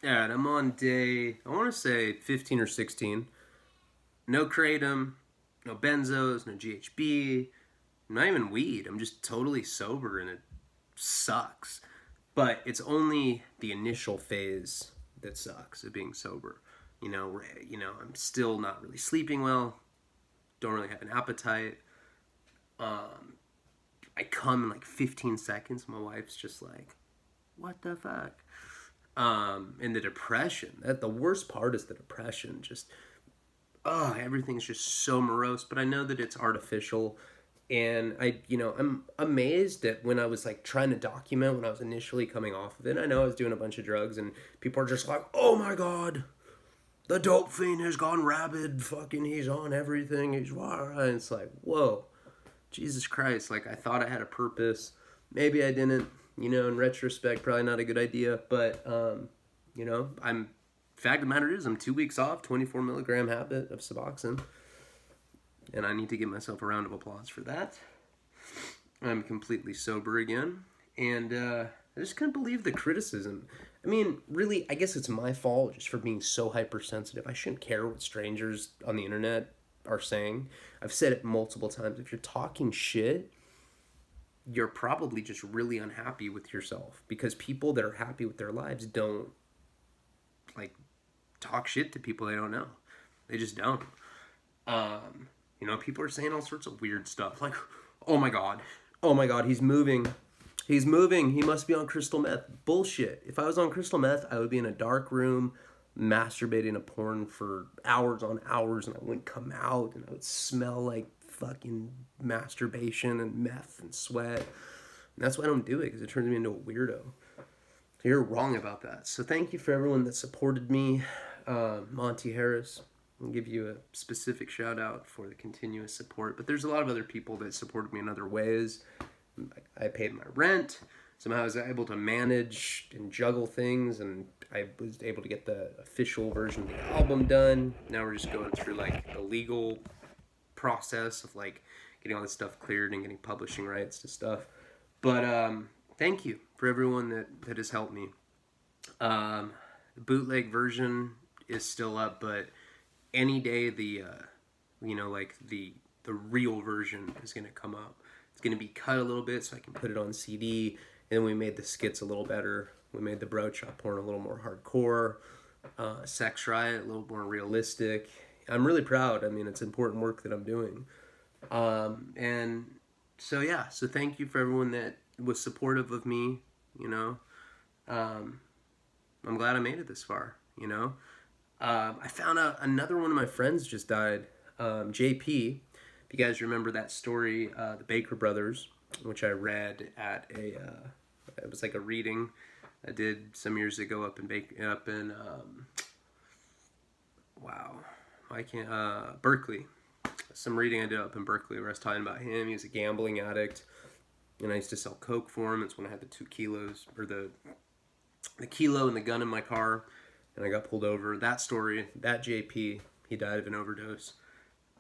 Alright, I'm on day, I want to say 15 or 16. No kratom, no benzos, no GHB, not even weed. I'm just totally sober and it sucks. But it's only the initial phase that sucks of being sober. I'm still not really sleeping well, don't really have an appetite. Um, I come in like 15 seconds. My wife's just like, what the fuck? And the depression. The worst part is the depression. Just everything's just so morose. But I know that it's artificial, and I'm amazed at when I was like trying to document when I was initially coming off of it. I know I was doing a bunch of drugs, and people are just like, "Oh my god, the dope fiend has gone rabid. Fucking, he's on everything. He's wah." And it's like, whoa, Jesus Christ! Like I thought I had a purpose. Maybe I didn't. In retrospect, probably not a good idea. But I'm. Fact of the matter is, I'm 2 weeks off, 24 milligram habit of Suboxone, and I need to give myself a round of applause for that. I'm completely sober again, and I just couldn't believe the criticism. I mean, really, I guess it's my fault just for being so hypersensitive. I shouldn't care what strangers on the internet are saying. I've said it multiple times. If you're talking shit, you're probably just really unhappy with yourself, because people that are happy with their lives don't like talk shit to people they don't know. They just don't. People are saying all sorts of weird stuff like, oh my god, he's moving. He's moving. He must be on crystal meth. Bullshit. If I was on crystal meth, I would be in a dark room masturbating to porn for hours on hours, and I wouldn't come out, and I would smell like fucking masturbation and meth and sweat. And that's why I don't do it, because it turns me into a weirdo. So you're wrong about that. So thank you for everyone that supported me. Monty Harris, I'll give you a specific shout out for the continuous support. But there's a lot of other people that supported me in other ways. I paid my rent. Somehow I was able to manage and juggle things, and I was able to get the official version of the album done. Now we're just going through like the legal process of like getting all this stuff cleared and getting publishing rights to stuff. But thank you for everyone that has helped me. The bootleg version is still up, but any day the real version is gonna come up. It's gonna be cut a little bit so I can put it on CD. And then we made the skits a little better. We made the bro chop porn a little more hardcore, Sex Riot a little more realistic. I'm really proud. I mean, it's important work that I'm doing. And so yeah, so thank you for everyone that was supportive of me. I'm glad I made it this far. I found out another one of my friends just died, JP. If you guys remember that story, the Baker Brothers, which I read at it was like a reading I did some years ago up in wow, I can't Berkeley. Some reading I did up in Berkeley where I was talking about him. He was a gambling addict, and I used to sell coke for him. It's when I had the 2 kilos or the kilo and the gun in my car, and I got pulled over. That story, that JP, he died of an overdose,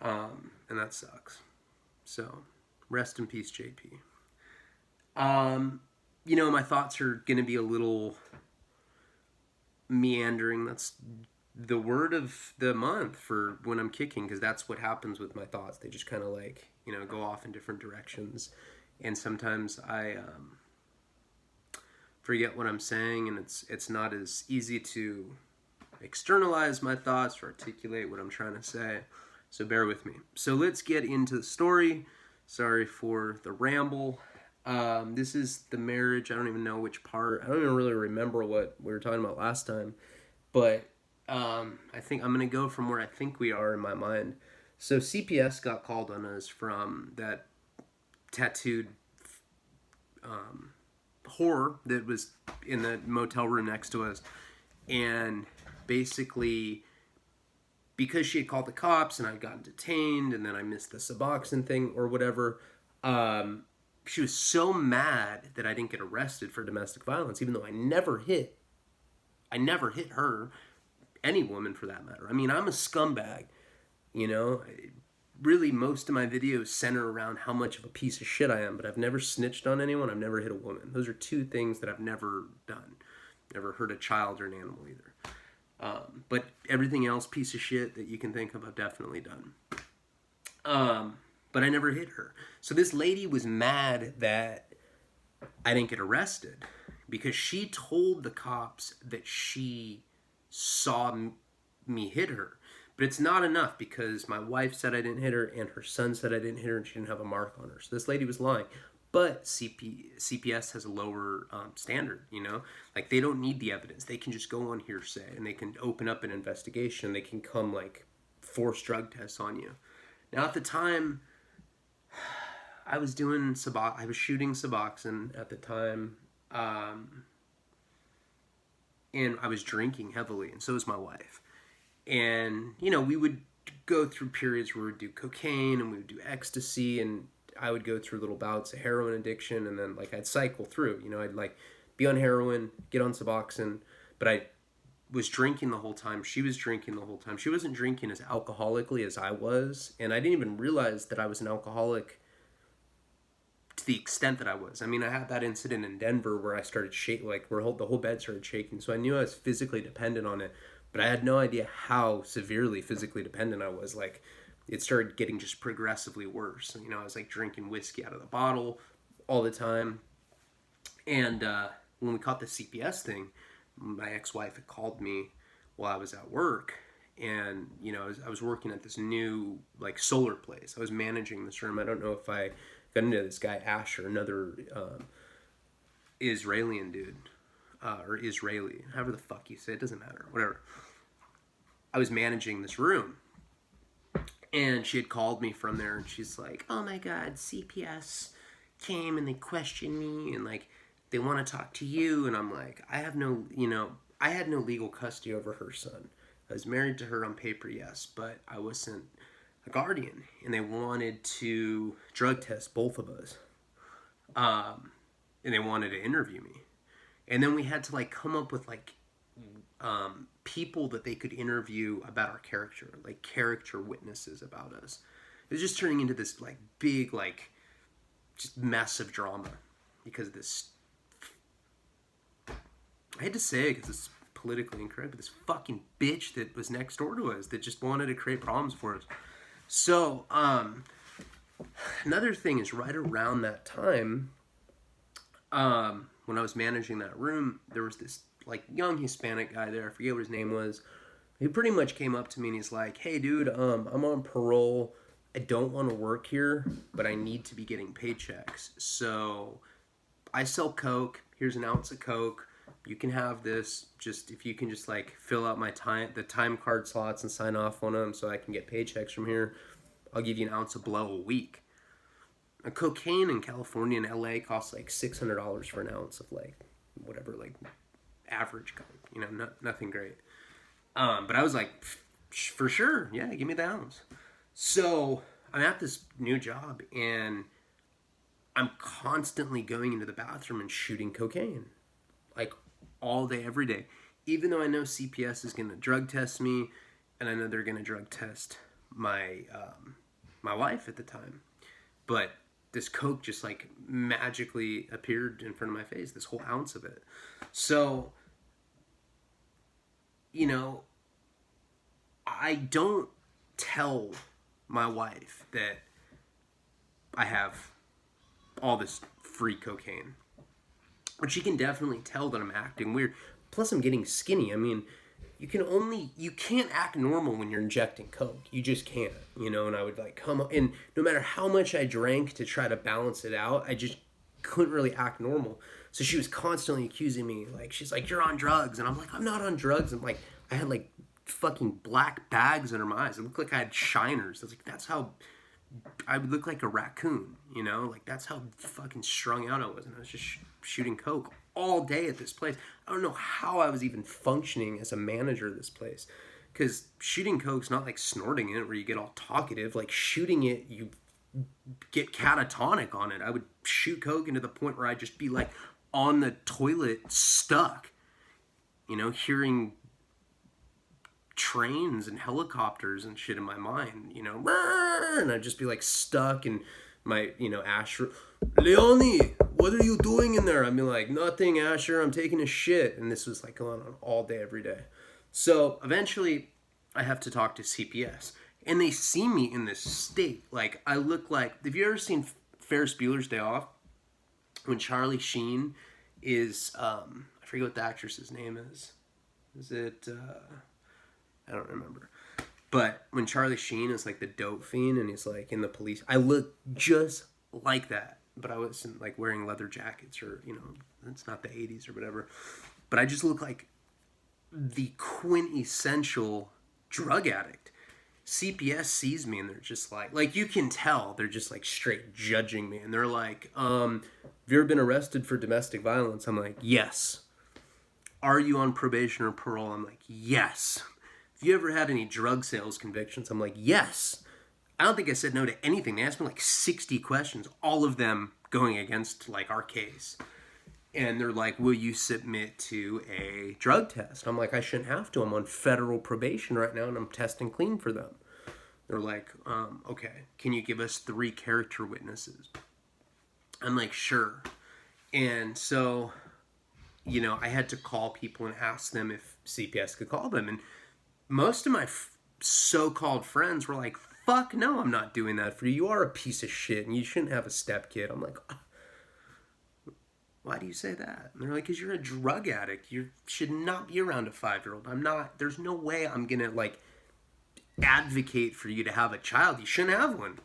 and that sucks. So, rest in peace, JP. My thoughts are going to be a little meandering. That's the word of the month for when I'm kicking, because that's what happens with my thoughts. They just kind of like, go off in different directions. And sometimes I forget what I'm saying, and it's not as easy to externalize my thoughts or articulate what I'm trying to say. So bear with me. So let's get into the story. Sorry for the ramble. This is the marriage. I don't even know which part. I don't even really remember what we were talking about last time. But I think I'm going to go from where I think we are in my mind. So CPS got called on us from that tattooed whore that was in the motel room next to us. And basically, because she had called the cops and I'd gotten detained and then I missed the Suboxone thing or whatever, she was so mad that I didn't get arrested for domestic violence, even though I never hit her, any woman for that matter. I mean, I'm a scumbag, Really, most of my videos center around how much of a piece of shit I am, but I've never snitched on anyone. I've never hit a woman. Those are 2 things that I've never done. Never hurt a child or an animal either. But everything else, piece of shit that you can think of, I've definitely done. But I never hit her. So this lady was mad that I didn't get arrested because she told the cops that she saw me hit her. But it's not enough because my wife said I didn't hit her and her son said I didn't hit her and she didn't have a mark on her. So this lady was lying. But CPS has a lower standard, you know? Like, they don't need the evidence. They can just go on hearsay and they can open up an investigation. They can come, like, force drug tests on you. Now, at the time, I was shooting Suboxone at the time, and I was drinking heavily, and so was my wife. And, you know, we would go through periods where we would do cocaine and we would do ecstasy, and I would go through little bouts of heroin addiction, and then, like, I'd cycle through. You know, I'd, like, be on heroin, get on Suboxone, but I was drinking the whole time. She was drinking the whole time. She wasn't drinking as alcoholically as I was, and I didn't even realize that I was an alcoholic to the extent that I was. I mean, I had that incident in Denver where I started shaking, like, where the whole bed started shaking, so I knew I was physically dependent on it, but I had no idea how severely physically dependent I was. Like, it started getting just progressively worse. You know, I was, like, drinking whiskey out of the bottle all the time, and when we caught the CPS thing, my ex-wife had called me while I was at work, and, you know, I was working at this new, like, solar place. I was managing this room. I don't know if I got into this guy, Asher, another Israeli dude, or Israeli, however the fuck you say it, doesn't matter, whatever. I was managing this room, and she had called me from there, and she's like, oh my God, CPS came and they questioned me, and, like, they want to talk to you. And I'm like, I had no legal custody over her son. I was married to her on paper, yes, but I wasn't a guardian. And they wanted to drug test both of us. And they wanted to interview me. And then we had to, like, come up with, like, people that they could interview about our character, like character witnesses about us. It was just turning into this, like, big, like, just mess of drama because of this. I had to say it because it's politically incorrect, but this fucking bitch that was next door to us that just wanted to create problems for us. So, another thing is right around that time, when I was managing that room, there was this, like, young Hispanic guy there. I forget what his name was. He pretty much came up to me and he's like, hey, dude, I'm on parole. I don't want to work here, but I need to be getting paychecks. So I sell Coke. Here's an ounce of Coke. You can have this, just if you can just, like, fill out the time card slots and sign off on them so I can get paychecks from here. I'll give you an ounce of blow a week. A cocaine in California and LA costs like $600 for an ounce of, like, whatever, like, average Coke, you know, nothing great. But I was like, for sure, yeah, give me the ounce. So I'm at this new job and I'm constantly going into the bathroom and shooting cocaine, like, all day, every day. Even though I know CPS is going to drug test me, and I know they're going to drug test my my wife at the time. But this Coke just, like, magically appeared in front of my face, this whole ounce of it. So, you know, I don't tell my wife that I have all this free cocaine. But she can definitely tell that I'm acting weird. Plus, I'm getting skinny. I mean, you can't act normal when you're injecting Coke. You just can't, you know, and I would, like, come up, and no matter how much I drank to try to balance it out, I just couldn't really act normal. So she was constantly accusing me, like, she's like, you're on drugs. And I'm like, I'm not on drugs. And, like, I had, like, fucking black bags under my eyes. It looked like I had shiners. I was like, that's how I would look like a raccoon, you know? Like, that's how fucking strung out I was. And I was just shooting Coke all day at this place. I don't know how I was even functioning as a manager of this place. Because shooting Coke's not like snorting it where you get all talkative. Like, shooting it, you get catatonic on it. I would shoot Coke into the point where I'd just be, like, on the toilet stuck. You know, hearing trains and helicopters and shit in my mind, you know, and I'd just be, like, stuck in my, you know, LEONE, what are you doing in there? I'd be like, nothing, Asher, I'm taking a shit. And this was like going on all day, every day. So eventually I have to talk to CPS. And they see me in this state. Like, I look like, have you ever seen Ferris Bueller's Day Off? When Charlie Sheen is, I forget what the actress's name is. Is it, I don't remember. But when Charlie Sheen is like the dope fiend and he's like in the police, I look just like that. But I wasn't like wearing leather jackets or, you know, it's not the 80s or whatever. But I just look like the quintessential drug addict. CPS sees me and they're just like you can tell they're just like straight judging me. And they're like, have you ever been arrested for domestic violence? I'm like, yes. Are you on probation or parole? I'm like, yes. Have you ever had any drug sales convictions? I'm like, yes. I don't think I said no to anything. They asked me like 60 questions, all of them going against like our case. And they're like, will you submit to a drug test? I'm like, I shouldn't have to. I'm on federal probation right now and I'm testing clean for them. They're like, okay, can you give us 3 character witnesses? I'm like, sure. And so, you know, I had to call people and ask them if CPS could call them. And most of my so-called friends were like, fuck no, I'm not doing that for you. You are a piece of shit and you shouldn't have a stepkid. I'm like, why do you say that? And they're like, because you're a drug addict. You should not be around a 5-year-old. I'm not. There's no way I'm going to, like, advocate for you to have a child. You shouldn't have one.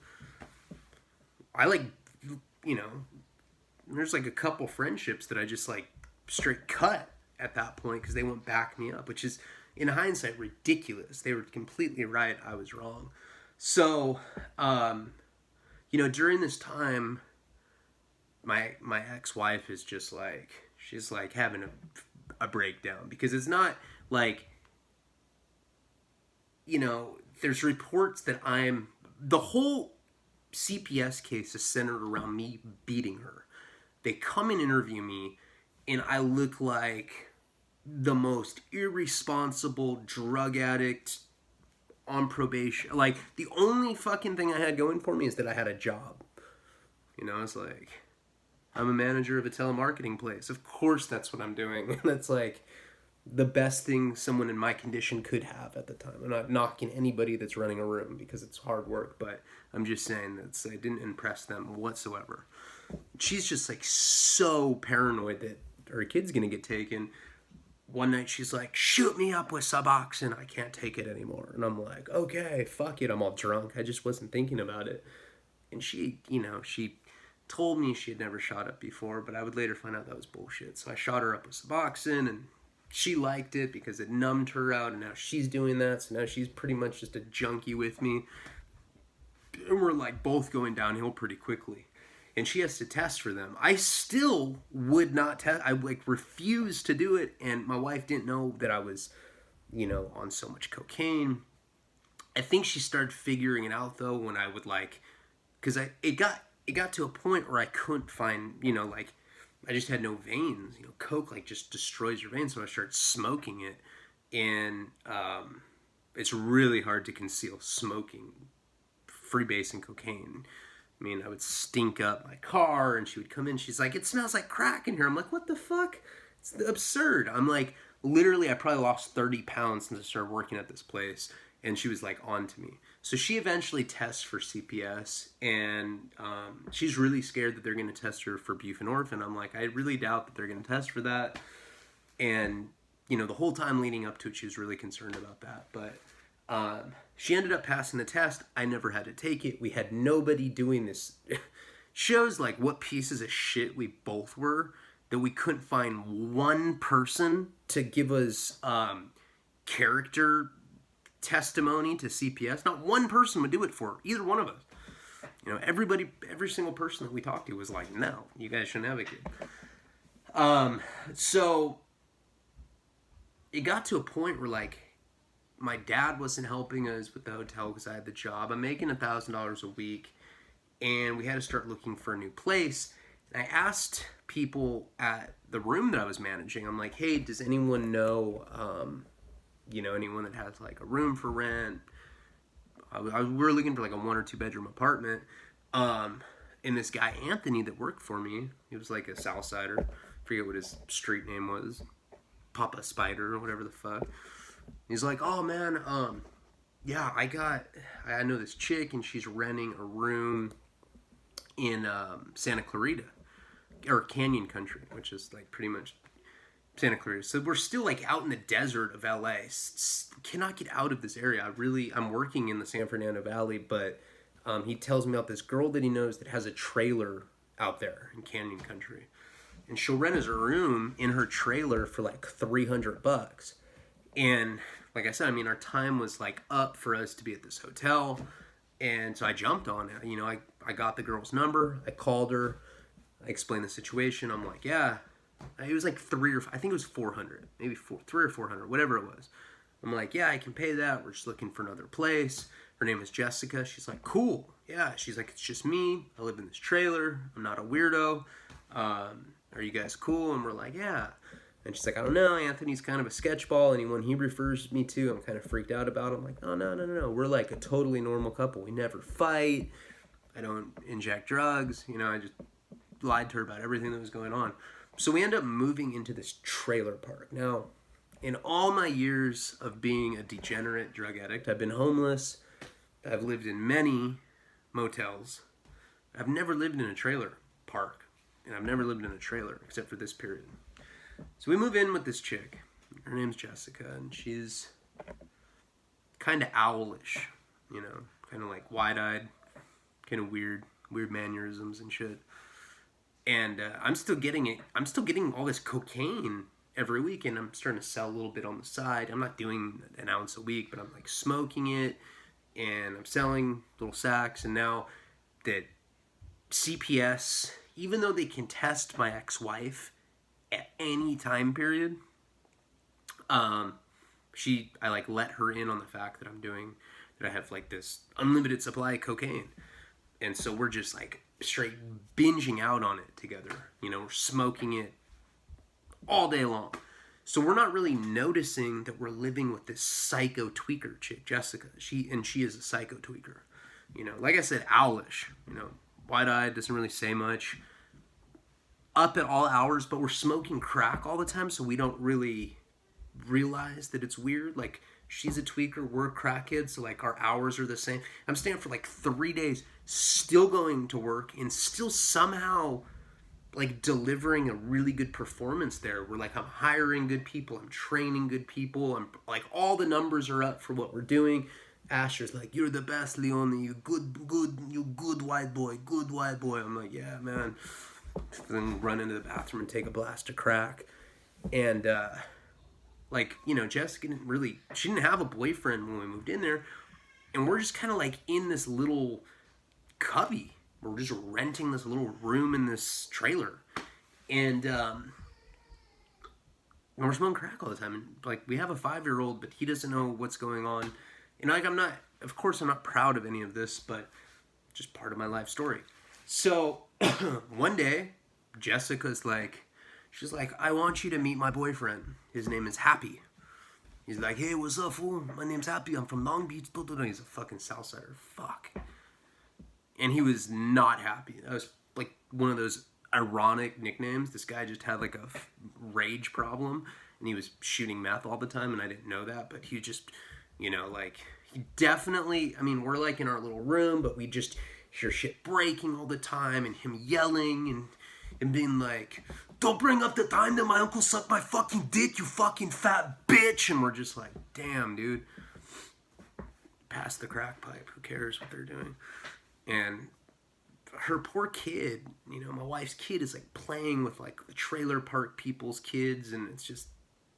I, like, you know, there's, like, a couple friendships that I just, like, straight cut at that point because they won't back me up, which is, in hindsight, ridiculous. They were completely right. I was wrong. So, you know, during this time, my ex-wife is just like, she's like having a breakdown because it's not like, you know, there's reports that the whole CPS case is centered around me beating her. They come and interview me and I look like the most irresponsible drug addict on probation. Like, the only fucking thing I had going for me is that I had a job. You know, it's like, I'm a manager of a telemarketing place. Of course that's what I'm doing. That's like the best thing someone in my condition could have at the time. I'm not knocking anybody that's running a room because it's hard work, but I'm just saying that I didn't impress them whatsoever. She's just like so paranoid that her kid's gonna get taken. One night she's like, shoot me up with Suboxone. I can't take it anymore. And I'm like, okay, fuck it. I'm all drunk. I just wasn't thinking about it. And she, you know, she told me she had never shot up before, but I would later find out that was bullshit. So I shot her up with Suboxone, and she liked it because it numbed her out, and now she's doing that. So now she's pretty much just a junkie with me. And we're like both going downhill pretty quickly. And she has to test for them. I still would not test. I like refused to do it, and my wife didn't know that I was, you know, on so much cocaine. I think she started figuring it out though when I would like, because it got to a point where I couldn't find, you know, like, I just had no veins. You know, coke, like, just destroys your veins. So I started smoking it. And it's really hard to conceal smoking, freebasing cocaine. I mean, I would stink up my car, and she would come in. She's like, it smells like crack in here. I'm like, what the fuck? It's absurd. I'm like, literally, I probably lost 30 pounds since I started working at this place. And she was like on to me. So she eventually tests for CPS, and she's really scared that they're going to test her for buprenorphine. I'm like, I really doubt that they're going to test for that. And, you know, the whole time leading up to it, she was really concerned about that. But she ended up passing the test. I never had to take it. We had nobody doing this. Shows like what pieces of shit we both were, that we couldn't find one person to give us character testimony to CPS. Not one person would do it for either one of us. You know, every single person that we talked to was like, no, you guys shouldn't have a kid. So it got to a point where like my dad wasn't helping us with the hotel because I had the job. I'm making $1,000 a week, and we had to start looking for a new place. And I asked people at the room that I was managing, I'm like, hey, does anyone know, you know, anyone that has like a room for rent? We were looking for like a 1 or 2 bedroom apartment. And this guy, Anthony, that worked for me, he was like a Southsider. Forget what his street name was. Papa Spider or whatever the fuck. He's like, oh man, yeah, I know this chick and she's renting a room in Santa Clarita, or Canyon Country, which is like pretty much Santa Clarita. So we're still like out in the desert of LA. Cannot get out of this area. I'm working in the San Fernando Valley, but he tells me about this girl that he knows that has a trailer out there in Canyon Country. And she'll rent us a room in her trailer for like $300. And like I said, I mean, our time was like up for us to be at this hotel. And so I jumped on it. You know, I got the girl's number. I called her. I explained the situation. I'm like, yeah. It was like I think it was 400. Maybe 300 or 400, whatever it was. I'm like, yeah, I can pay that. We're just looking for another place. Her name is Jessica. She's like, cool. Yeah. She's like, it's just me. I live in this trailer. I'm not a weirdo. Are you guys cool? And we're like, yeah. And she's like, I don't know, Anthony's kind of a sketchball. Anyone he refers me to, I'm kind of freaked out about. I'm like, oh, no. We're like a totally normal couple. We never fight. I don't inject drugs. You know, I just lied to her about everything that was going on. So we end up moving into this trailer park. Now, in all my years of being a degenerate drug addict, I've been homeless. I've lived in many motels. I've never lived in a trailer park. And I've never lived in a trailer except for this period. So we move in with this chick. Her name's Jessica, and she's kind of owlish, you know, kind of like wide-eyed, kind of weird mannerisms and shit. And I'm still getting all this cocaine every week, and I'm starting to sell a little bit on the side. I'm not doing an ounce a week, but I'm like smoking it, and I'm selling little sacks. And now that CPS, even though they can test my ex-wife at any time period, I like let her in on the fact that I have like this unlimited supply of cocaine. And so we're just like straight binging out on it together. You know, we're smoking it all day long. So we're not really noticing that we're living with this psycho tweaker chick, Jessica. She is a psycho tweaker. You know, like I said, owlish, you know, wide-eyed, doesn't really say much. Up at all hours, but we're smoking crack all the time, so we don't really realize that it's weird. Like, she's a tweaker, we're crackheads, so like our hours are the same. I'm staying for like 3 days, still going to work, and still somehow like delivering a really good performance there. We're like, I'm hiring good people, I'm training good people, I'm like, all the numbers are up for what we're doing. Asher's like, you're the best, Leone, you good white boy. I'm like, yeah, man. Then run into the bathroom and take a blast of crack. And like, you know, Jessica she didn't have a boyfriend when we moved in there, and we're just kind of like in this little cubby. We're just renting this little room in this trailer, and we're smoking crack all the time. And like, we have a 5-year-old, but he doesn't know what's going on. And like, I'm not proud of any of this, but just part of my life story. So one day, Jessica's like, she's like, I want you to meet my boyfriend. His name is Happy. He's like, hey, what's up, fool? My name's Happy. I'm from Long Beach. He's a fucking Southsider. Fuck. And he was not happy. That was like one of those ironic nicknames. This guy just had like a rage problem, and he was shooting meth all the time, and I didn't know that. But he just, you know, like, he definitely, I mean, we're like in our little room, but we just hear shit breaking all the time, and him yelling and being like, don't bring up the time that my uncle sucked my fucking dick, you fucking fat bitch. And we're just like, damn, dude. Pass the crack pipe. Who cares what they're doing? And her poor kid, you know, my wife's kid is like playing with like the trailer park people's kids, and it's just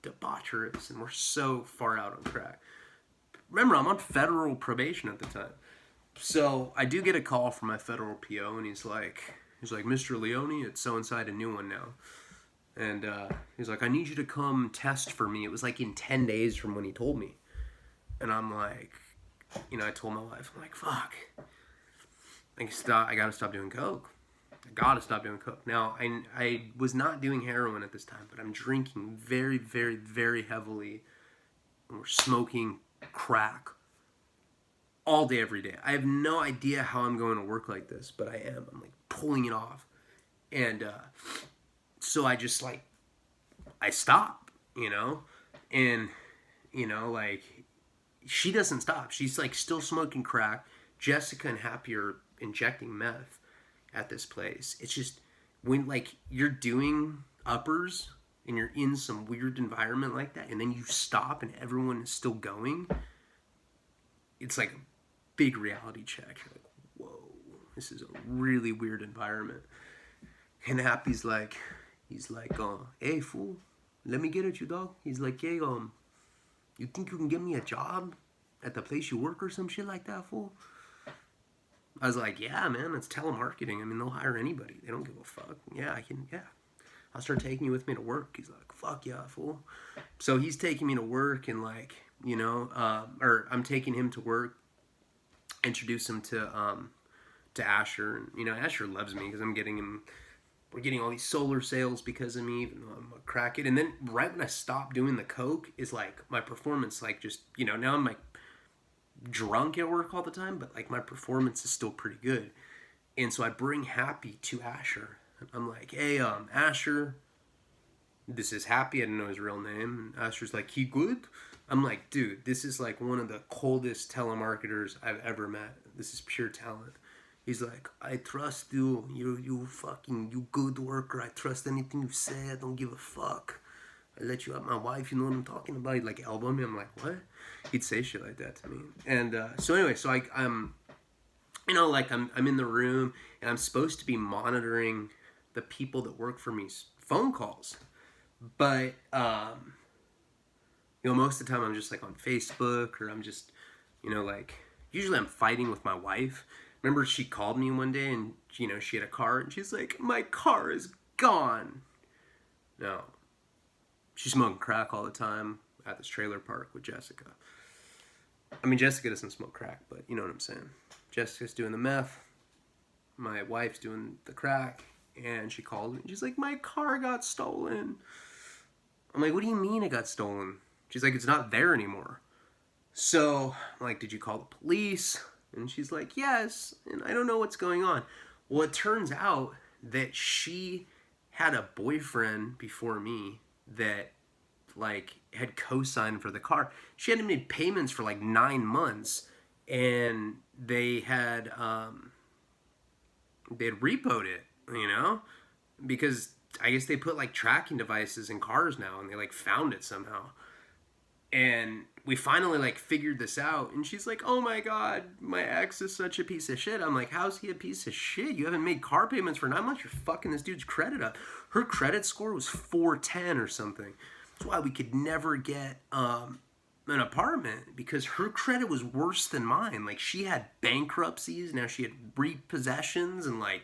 debaucherous, and we're so far out on crack. Remember, I'm on federal probation at the time. So I do get a call from my federal PO, and he's like, Mr. Leone, it's so inside a new one now. And he's like, I need you to come test for me. It was like in 10 days from when he told me. And I'm like, you know, I told my wife, I'm like, fuck. I gotta stop doing coke. Now, I was not doing heroin at this time, but I'm drinking very, very, very heavily. And we're smoking crack all day, every day. I have no idea how I'm going to work like this, but I am. I'm like pulling it off. And so I just like, I stop, and, like, she doesn't stop. She's like still smoking crack. Jessica and Happy are injecting meth at this place. It's just, when like you're doing uppers and you're in some weird environment like that, and then you stop and everyone is still going, it's like a big reality check. You're like, whoa, this is a really weird environment. And Happy's like, hey fool, let me get at you, dog. He's like, hey, you think you can get me a job at the place you work or some shit like that, fool? I was like, yeah, man, it's telemarketing. I mean, they'll hire anybody. They don't give a fuck. Yeah, I can, yeah. I'll start taking you with me to work. He's like, fuck yeah, fool. So he's taking me to work, and like, or I'm taking him to work, introduce him to Asher. And, Asher loves me because we're getting all these solar sales because of me, even though I'm a crackhead. And then right when I stop doing the coke is like my performance, like just, now I'm like drunk at work all the time, but like my performance is still pretty good. And so I bring Happy to Asher. I'm like, hey, Asher, this is Happy. I didn't know his real name. And Asher's like, he good? I'm like, dude, this is like one of the coldest telemarketers I've ever met. This is pure talent. He's like, I trust you. You good worker. I trust anything you say. I don't give a fuck. I let you out my wife. You know what I'm talking about? He'd like elbow me. I'm like, what? He'd say shit like that to me. And so anyway, so I'm in the room, and I'm supposed to be monitoring the people that work for me's phone calls. But, most of the time I'm just like on Facebook, or I'm just, like, usually I'm fighting with my wife. Remember, she called me one day, and, she had a car, and she's like, my car is gone. No. She's smoking crack all the time at this trailer park with Jessica. I mean, Jessica doesn't smoke crack, but you know what I'm saying. Jessica's doing the meth. My wife's doing the crack. And she called me. She's like, my car got stolen. I'm like, what do you mean it got stolen? She's like, it's not there anymore. So I'm like, did you call the police? And she's like, yes. And I don't know what's going on. Well, it turns out that she had a boyfriend before me that like had co-signed for the car. She hadn't made payments for like 9 months, and they had repoed it, because I guess they put like tracking devices in cars now, and they like found it somehow. And we finally like figured this out, and she's like, oh my god, my ex is such a piece of shit. I'm like, how's he a piece of shit? You haven't made car payments for 9 months. You're fucking this dude's credit up. Her credit score was 410 or something. That's why we could never get an apartment, because her credit was worse than mine. Like, she had bankruptcies, now she had repossessions, and like,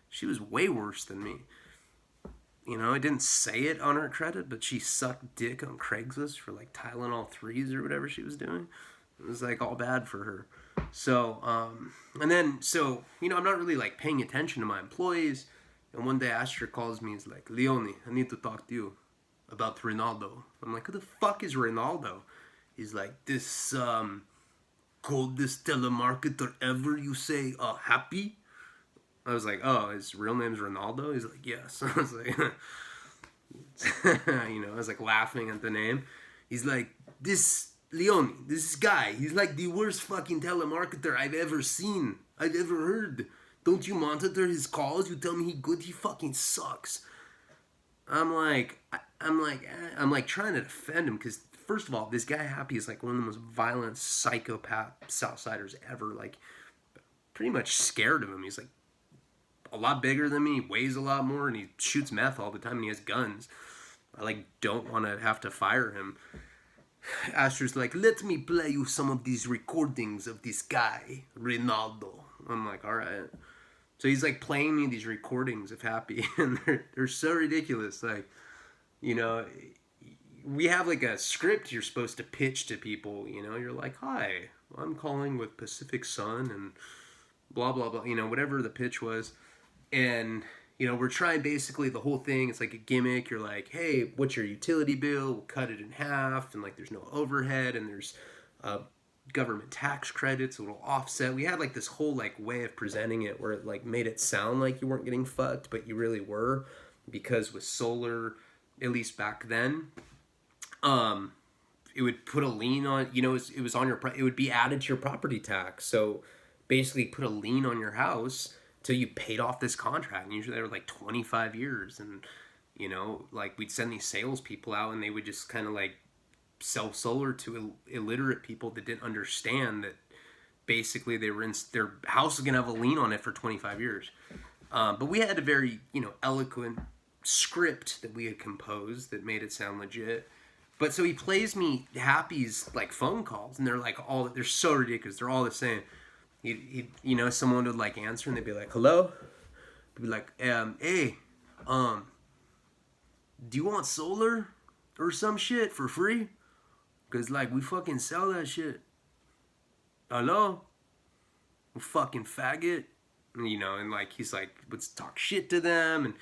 she was way worse than me. I didn't say it on her credit, but she sucked dick on Craigslist for like Tylenol 3s or whatever she was doing. It was like all bad for her. So, I'm not really like paying attention to my employees. And one day Asher calls me, he's like, Leone, I need to talk to you about Ronaldo. I'm like, who the fuck is Ronaldo? He's like, this coldest telemarketer ever, you say, Happy? I was like, oh, his real name's Ronaldo? He's like, yes. I was like, I was like laughing at the name. He's like, this Leone, this guy, he's like the worst fucking telemarketer I've ever seen, I've ever heard. Don't you monitor his calls? You tell me he good, he fucking sucks. I'm like trying to defend him, because first of all, this guy Happy is like one of the most violent psychopath Southsiders ever. Like, pretty much scared of him. He's like a lot bigger than me, weighs a lot more, and he shoots meth all the time, and he has guns. I like don't want to have to fire him. Asher's like, let me play you some of these recordings of this guy, Ronaldo. I'm like, all right. So he's like playing me these recordings of Happy, and they're so ridiculous. Like, we have like a script you're supposed to pitch to people. You're like, hi, I'm calling with Pacific Sun and blah blah blah. Whatever the pitch was, and we're trying basically the whole thing. It's like a gimmick. You're like, hey, what's your utility bill? We'll cut it in half, and like there's no overhead, and there's government tax credits, a little offset. We had like this whole like way of presenting it where it like made it sound like you weren't getting fucked, but you really were, because with solar, at least back then, it would put a lien on, it was on your, it would be added to your property tax. So basically put a lien on your house till you paid off this contract. And usually they were like 25 years. And, like we'd send these salespeople out and they would just kind of like sell solar to illiterate people that didn't understand that basically they were in, their house was going to have a lien on it for 25 years. But we had a very, eloquent script that we had composed that made it sound legit. But so he plays me Happy's like phone calls, and they're like they're so ridiculous. They're all the same. He someone would like answer, and they'd be like, "Hello," they'd be like, "Hey, do you want solar or some shit for free? Cause like we fucking sell that shit. Hello, you fucking faggot." And like he's like, let's talk shit to them. And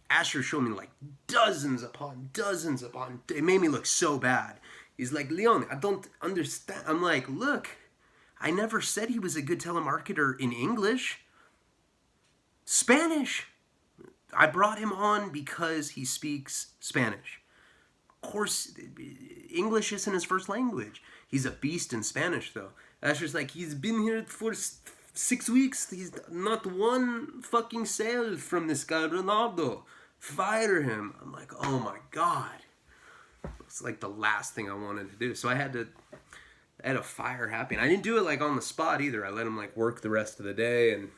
Asher showed me like dozens upon dozens upon. It made me look so bad. He's like, "Leon, I don't understand." I'm like, "Look, I never said he was a good telemarketer in English. Spanish. I brought him on because he speaks Spanish. Of course, English isn't his first language. He's a beast in Spanish, though." Asher's like, "He's been here for 6 weeks. He's not one fucking sale from this guy, Ronaldo. Fire him." I'm like, oh my God. It's like the last thing I wanted to do. So I had to fire Happy. And I didn't do it like on the spot either. I let him like work the rest of the day, and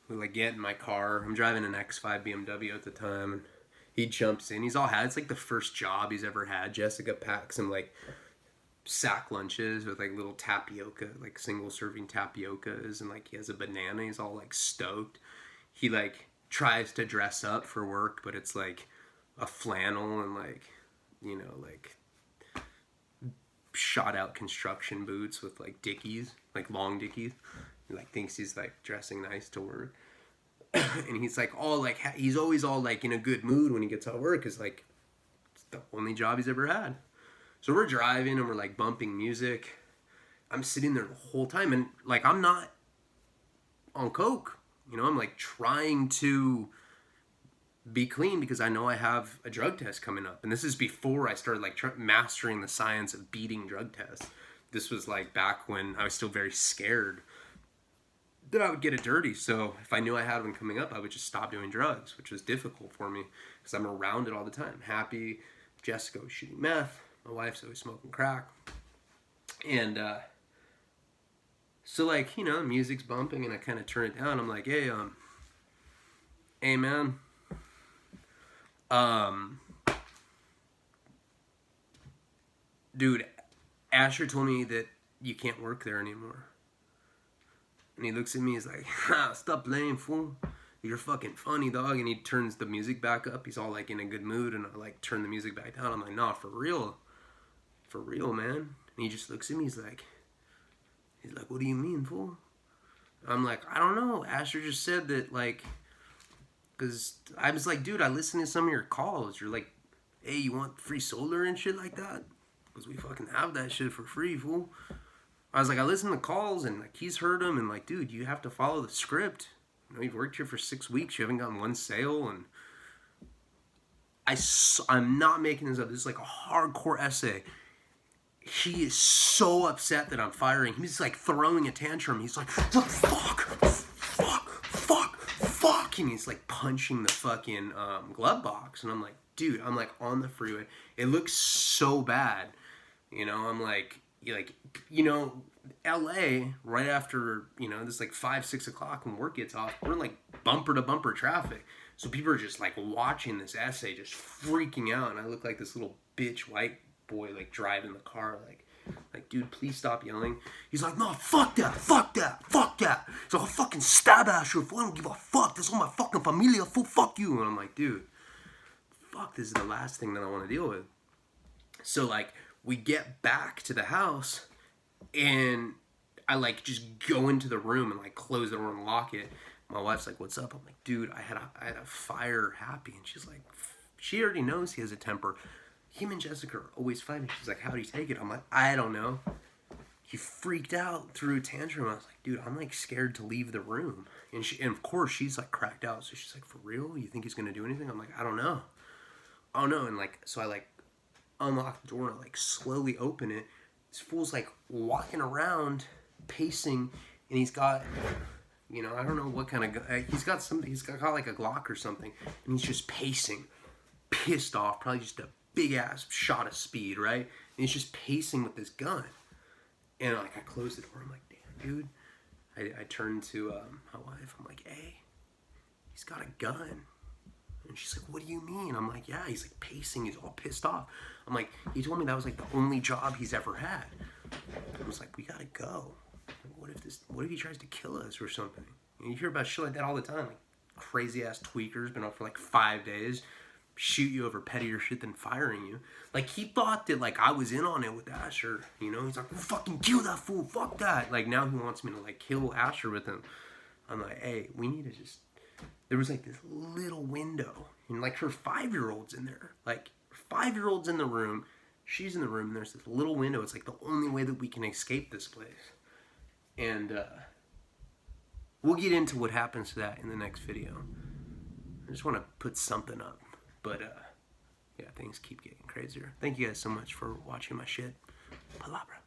we like get in my car. I'm driving an X5 BMW at the time, and he jumps in. He's all had. It's like the first job he's ever had. Jessica packs him like sack lunches with like little tapioca, like single serving tapiocas, and like he has a banana. He's all like stoked. He like tries to dress up for work, but it's like a flannel and like like shot out construction boots with like dickies, like long dickies. He like thinks he's like dressing nice to work. And he's like all like he's always all like in a good mood when he gets out of work, cause like it's the only job he's ever had. So we're driving and we're like bumping music. I'm sitting there the whole time, and like I'm not on coke. I'm like trying to be clean because I know I have a drug test coming up. And this is before I started like mastering the science of beating drug tests. This was like back when I was still very scared that I would get it dirty. So if I knew I had one coming up, I would just stop doing drugs, which was difficult for me because I'm around it all the time. Happy, Jessica was shooting meth. My wife's always smoking crack. And so like, music's bumping and I kind of turn it down. I'm like, hey man, dude, Asher told me that you can't work there anymore. And he looks at me, he's like, "Stop playing, fool. You're fucking funny, dog." And he turns the music back up. He's all like in a good mood, and I like turn the music back down. I'm like, "Nah, for real, man." And he just looks at me, he's like, "What do you mean, fool?" I'm like, "I don't know. Asher just said that, like," because I was like, "Dude, I listened to some of your calls. You're like, hey, you want free solar and shit like that? Because we fucking have that shit for free, fool." I was like, I listened to calls, and like he's heard them, and like, dude, you have to follow the script. You've worked here for 6 weeks. You haven't gotten one sale, and I'm not making this up. This is like a hardcore essay. He is so upset that I'm firing. He's like throwing a tantrum. He's like, fuck, and he's like punching the fucking glove box. And I'm like, dude, I'm like on the freeway. It looks so bad. I'm like, LA, right after, this like 5-6 o'clock when work gets off, we're in like bumper to bumper traffic. So people are just like watching this essay, just freaking out. And I look like this little bitch white boy, like driving the car, like, dude, please stop yelling. He's like, "No, fuck that. So I'll fucking stab Asher. I don't give a fuck. This is all my fucking familia. Fuck you." And I'm like, dude, fuck, this is the last thing that I want to deal with. So like, we get back to the house, and I like just go into the room and like close the door and lock it. My wife's like, "What's up?" I'm like, "Dude, I had a fire Happy." And she's like, she already knows he has a temper. him and Jessica are always fighting. She's like, how'd he take it? I'm like, I don't know. He freaked out, threw a tantrum. I was like, dude, I'm like scared to leave the room. And of course she's like cracked out. So she's like, for real? You think he's gonna do anything? I'm like, I don't know. Oh no. And like, so I like unlock the door and I like slowly open it. This fool's like walking around, pacing, and he's got, you know, I don't know what kind of, he's got like a Glock or something, and he's just pacing, pissed off, probably just a big ass shot of speed, right? And he's just pacing with this gun. And like I closed the door. I'm like, damn, dude. I turned to my wife. I'm like, hey, he's got a gun. And she's like, what do you mean? I'm like, yeah, he's like pacing. He's all pissed off. I'm like, he told me that was like the only job he's ever had. I was like, we gotta go. What if he tries to kill us or something? And you hear about shit like that all the time. Like crazy ass tweakers been up for like 5 days, shoot you over pettier shit than firing you. Like he thought that like I was in on it with Asher, you know. He's like, we'll fucking kill that fool, fuck that. Like now he wants me to like kill Asher with him. I'm like, hey, we need to just, there was like this little window and like her 5-year-old's in there, like 5-year-old's in the room, she's in the room, and there's this little window. It's like the only way that we can escape this place. And we'll get into what happens to that in the next video. I just want to put something up. But, yeah, things keep getting crazier. Thank you guys so much for watching my shit. Palabra.